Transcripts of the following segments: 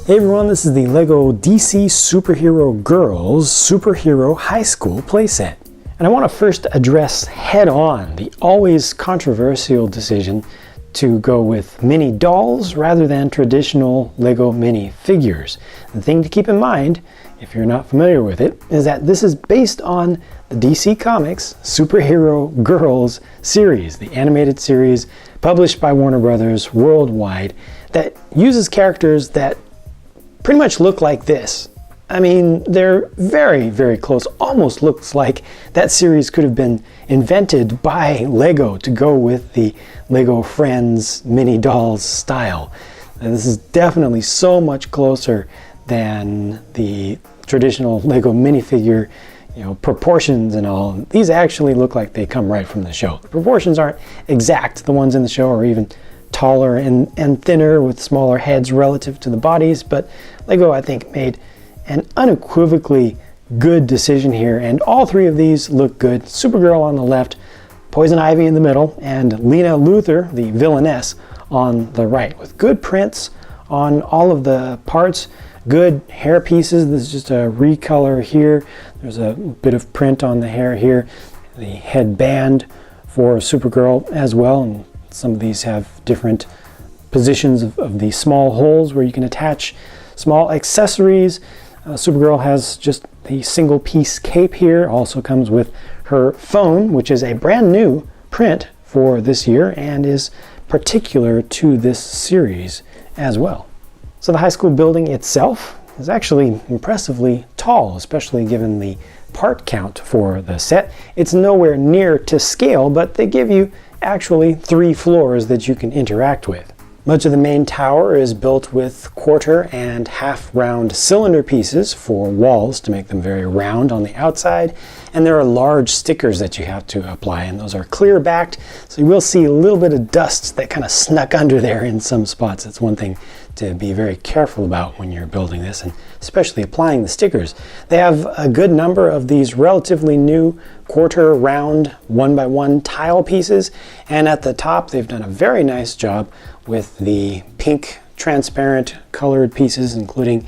Hey everyone, this is the LEGO DC Superhero Girls Superhero High School playset. And I want to first address head-on the always controversial decision to go with mini dolls rather than traditional LEGO mini figures. The thing to keep in mind, if you're not familiar with it, is that this is based on the DC Comics Superhero Girls series, the animated series published by Warner Brothers worldwide that uses characters that pretty much look like this. I mean, they're very, very close. Almost looks like that series could have been invented by LEGO to go with the LEGO Friends mini dolls style. And this is definitely so much closer than the traditional LEGO minifigure, proportions and all. These actually look like they come right from the show. The proportions aren't exact. The ones in the show are even taller and thinner with smaller heads relative to the bodies, but LEGO, I think, made an unequivocally good decision here, and all three of these look good. Supergirl on the left, Poison Ivy in the middle, and Lena Luthor, the villainess, on the right, with good prints on all of the parts, good hair pieces. This is just a recolor here. There's a bit of print on the hair here, the headband for Supergirl as well, and some of these have different positions of the small holes where you can attach small accessories. Supergirl has just the single piece cape here. Also comes with her phone, which is a brand new print for this year and is particular to this series as well. So the high school building itself is actually impressively tall, especially given the part count for the set. It's nowhere near to scale, but they give you actually 3 floors that you can interact with. Much of the main tower is built with quarter and half round cylinder pieces for walls to make them very round on the outside, and there are large stickers that you have to apply, and those are clear backed, so you will see a little bit of dust that kind of snuck under there in some spots. That's one thing to be very careful about when you're building this, and especially applying the stickers. They have a good number of these relatively new quarter round 1x1 tile pieces, and at the top they've done a very nice job with the pink transparent colored pieces, including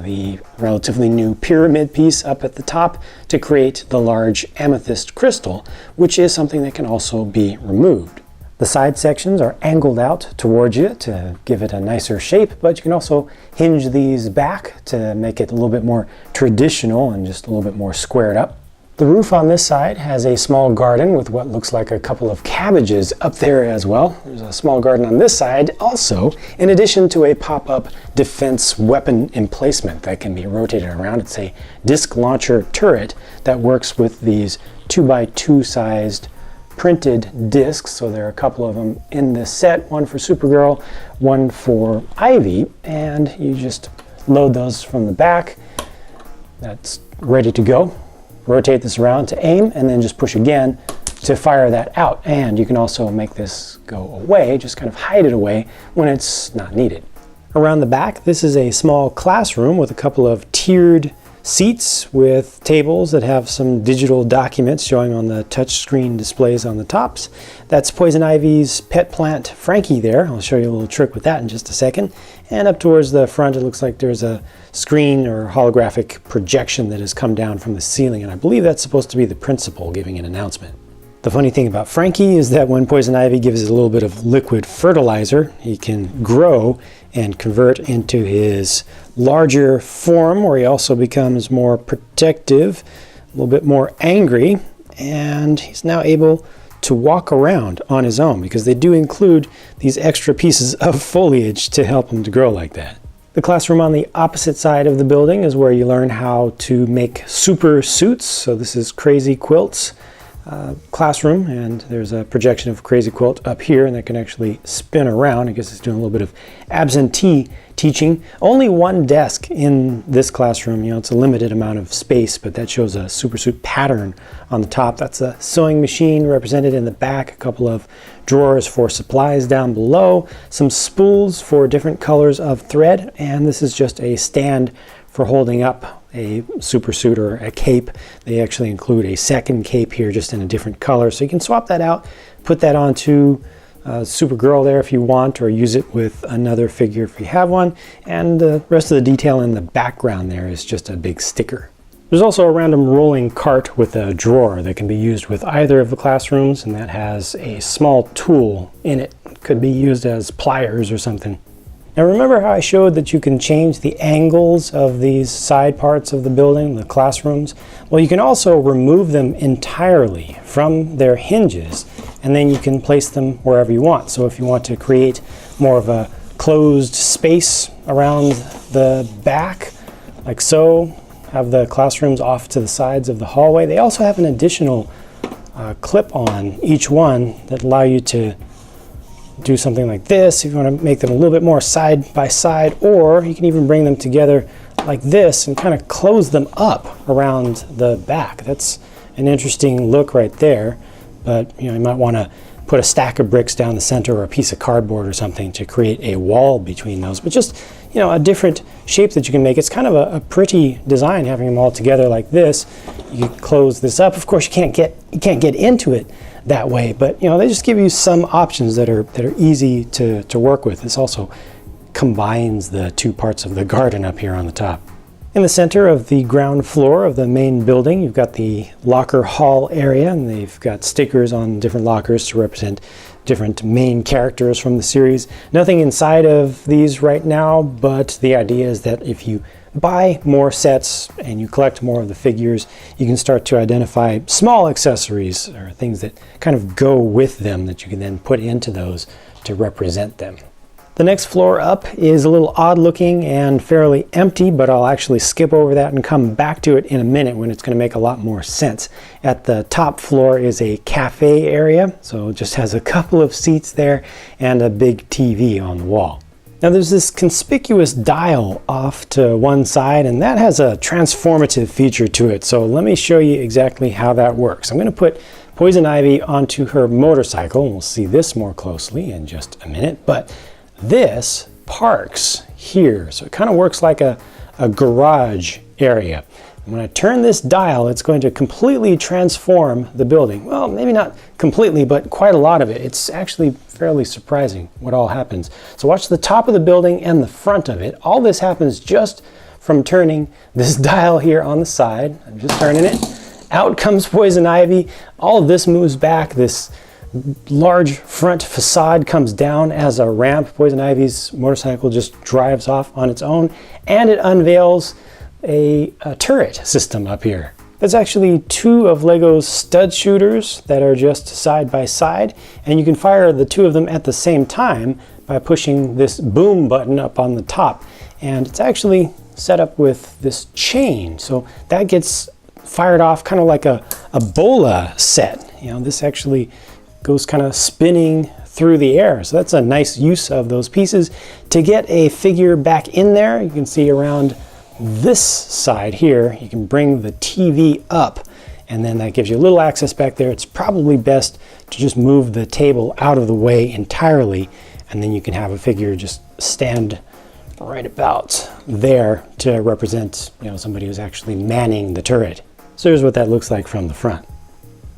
the relatively new pyramid piece up at the top to create the large amethyst crystal, which is something that can also be removed. The side sections are angled out towards you to give it a nicer shape, but you can also hinge these back to make it a little bit more traditional and just a little bit more squared up. The roof on this side has a small garden with what looks like a couple of cabbages up there as well. There's a small garden on this side also, in addition to a pop-up defense weapon emplacement that can be rotated around. It's a disc launcher turret that works with these 2x2 sized printed discs. So there are a couple of them in this set, one for Supergirl, one for Ivy, and you just load those from the back. That's ready to go. Rotate this around to aim, and then just push again to fire that out. And you can also make this go away, just kind of hide it away when it's not needed. Around the back, this is a small classroom with a couple of tiered seats with tables that have some digital documents showing on the touchscreen displays on the tops. That's Poison Ivy's pet plant, Frankie, there. I'll show you a little trick with that in just a second. And up towards the front, it looks like there's a screen or holographic projection that has come down from the ceiling, and I believe that's supposed to be the principal giving an announcement. The funny thing about Frankie is that when Poison Ivy gives it a little bit of liquid fertilizer, he can grow and convert into his larger form, where he also becomes more protective, a little bit more angry, and he's now able to walk around on his own because they do include these extra pieces of foliage to help him to grow like that. The classroom on the opposite side of the building is where you learn how to make super suits. So this is Crazy Quilt's classroom, and there's a projection of Crazy Quilt up here, and that can actually spin around. I guess it's doing a little bit of absentee teaching. Only one desk in this classroom. It's a limited amount of space, but that shows a super suit pattern on the top. That's a sewing machine represented in the back, a couple of drawers for supplies down below, some spools for different colors of thread, and this is just a stand for holding up a super suit or a cape. They actually include a second cape here just in a different color, so you can swap that out, put that onto Supergirl there if you want, or use it with another figure if you have one, and the rest of the detail in the background there is just a big sticker. There's also a random rolling cart with a drawer that can be used with either of the classrooms, and that has a small tool in it. It could be used as pliers or something. Now remember how I showed that you can change the angles of these side parts of the building, the classrooms? Well, you can also remove them entirely from their hinges, and then you can place them wherever you want. So if you want to create more of a closed space around the back, like so, have the classrooms off to the sides of the hallway. They also have an additional clip on each one that allow you to do something like this if you want to make them a little bit more side by side, or you can even bring them together like this and kind of close them up around the back. That's an interesting look right there, but you might want to put a stack of bricks down the center or a piece of cardboard or something to create a wall between those. But just a different shape that you can make. It's kind of a pretty design having them all together like this. You close this up. Of course, you can't get into it that way, but they just give you some options that are easy to work with. This also combines the two parts of the garden up here on the top. In the center of the ground floor of the main building, you've got the locker hall area, and they've got stickers on different lockers to represent different main characters from the series. Nothing inside of these right now, but the idea is that if you buy more sets and you collect more of the figures, you can start to identify small accessories or things that kind of go with them that you can then put into those to represent them. The next floor up is a little odd looking and fairly empty, but I'll actually skip over that and come back to it in a minute when it's going to make a lot more sense. At the top floor is a cafe area, so it just has a couple of seats there and a big TV on the wall. Now there's this conspicuous dial off to one side, and that has a transformative feature to it. So let me show you exactly how that works. I'm going to put Poison Ivy onto her motorcycle, and we'll see this more closely in just a minute. But this parks here, so it kind of works like a garage area. And when I turn this dial, it's going to completely transform the building. Well, maybe not completely, but quite a lot of it. It's actually fairly surprising what all happens. So watch the top of the building and the front of it. All this happens just from turning this dial here on the side. I'm just turning it. Out comes Poison Ivy. All of this moves back. This large front facade comes down as a ramp. Poison Ivy's motorcycle just drives off on its own, and it unveils a turret system up here. That's actually two of Lego's stud shooters that are just side by side, and you can fire the two of them at the same time by pushing this boom button up on the top. And it's actually set up with this chain, so that gets fired off kind of like a bola set. This actually goes kind of spinning through the air. So that's a nice use of those pieces. To get a figure back in there, you can see around this side here, you can bring the TV up, and then that gives you a little access back there. It's probably best to just move the table out of the way entirely, and then you can have a figure just stand right about there to represent, somebody who's actually manning the turret. So here's what that looks like from the front.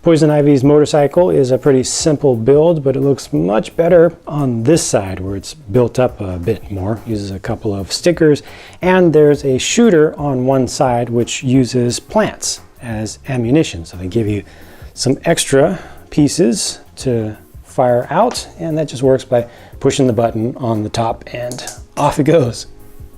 Poison Ivy's motorcycle is a pretty simple build, but it looks much better on this side where it's built up a bit more. Uses a couple of stickers, and there's a shooter on one side which uses plants as ammunition. So they give you some extra pieces to fire out, and that just works by pushing the button on the top and off it goes.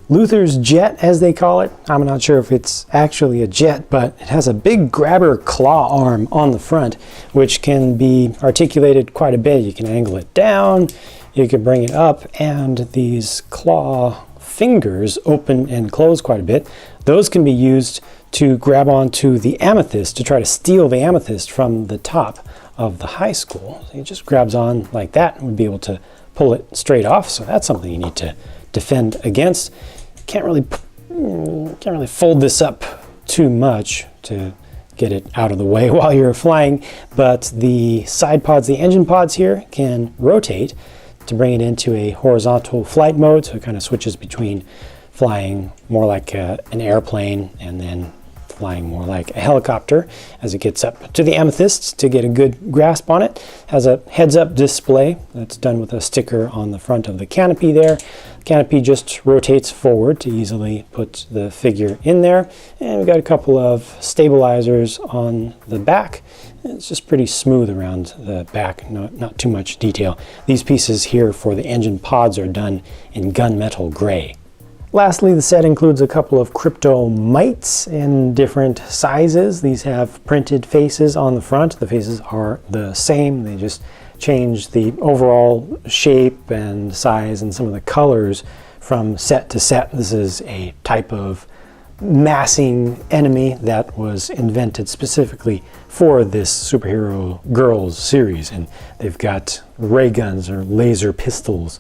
Luther's jet, as they call it. I'm not sure if it's actually a jet, but it has a big grabber claw arm on the front, which can be articulated quite a bit. You can angle it down, you can bring it up, and these claw fingers open and close quite a bit. Those can be used to grab onto the amethyst, to try to steal the amethyst from the top of the high school. So it just grabs on like that and would be able to pull it straight off. So that's something you need to defend against. Can't really fold this up too much to get it out of the way while you're flying, but the side pods, the engine pods here, can rotate to bring it into a horizontal flight mode, so it kind of switches between flying more like an airplane and then flying more like a helicopter as it gets up to the amethyst to get a good grasp on it. Has a heads-up display that's done with a sticker on the front of the canopy there. The canopy just rotates forward to easily put the figure in there. And we've got a couple of stabilizers on the back. It's just pretty smooth around the back, not too much detail. These pieces here for the engine pods are done in gunmetal gray. Lastly, the set includes a couple of crypto mites in different sizes. These have printed faces on the front. The faces are the same. They just change the overall shape and size and some of the colors from set to set. This is a type of massing enemy that was invented specifically for this Superhero Girls series, and they've got ray guns or laser pistols.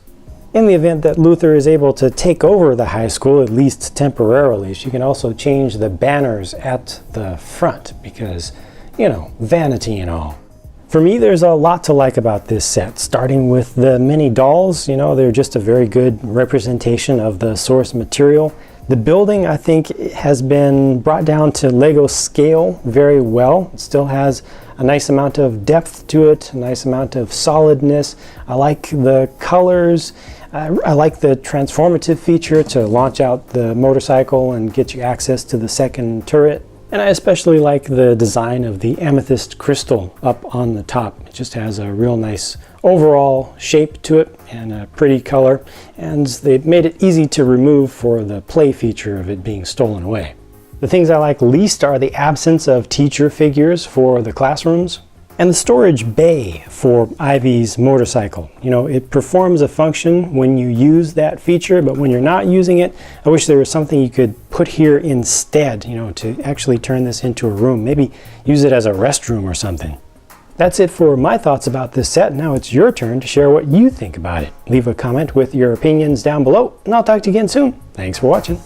In the event that Luther is able to take over the high school, at least temporarily, she can also change the banners at the front because, you know, vanity and all. For me, there's a lot to like about this set, starting with the mini dolls. You know, they're just a very good representation of the source material. The building, I think, has been brought down to Lego scale very well. It still has a nice amount of depth to it, a nice amount of solidness. I like the colors. I like the transformative feature to launch out the motorcycle and get you access to the second turret. And I especially like the design of the amethyst crystal up on the top. It just has a real nice overall shape to it and a pretty color. And they've made it easy to remove for the play feature of it being stolen away. The things I like least are the absence of teacher figures for the classrooms and the storage bay for Ivy's motorcycle. You know, it performs a function when you use that feature, but when you're not using it, I wish there was something you could put here instead, you know, to actually turn this into a room. Maybe use it as a restroom or something. That's it for my thoughts about this set. Now it's your turn to share what you think about it. Leave a comment with your opinions down below, and I'll talk to you again soon. Thanks for watching.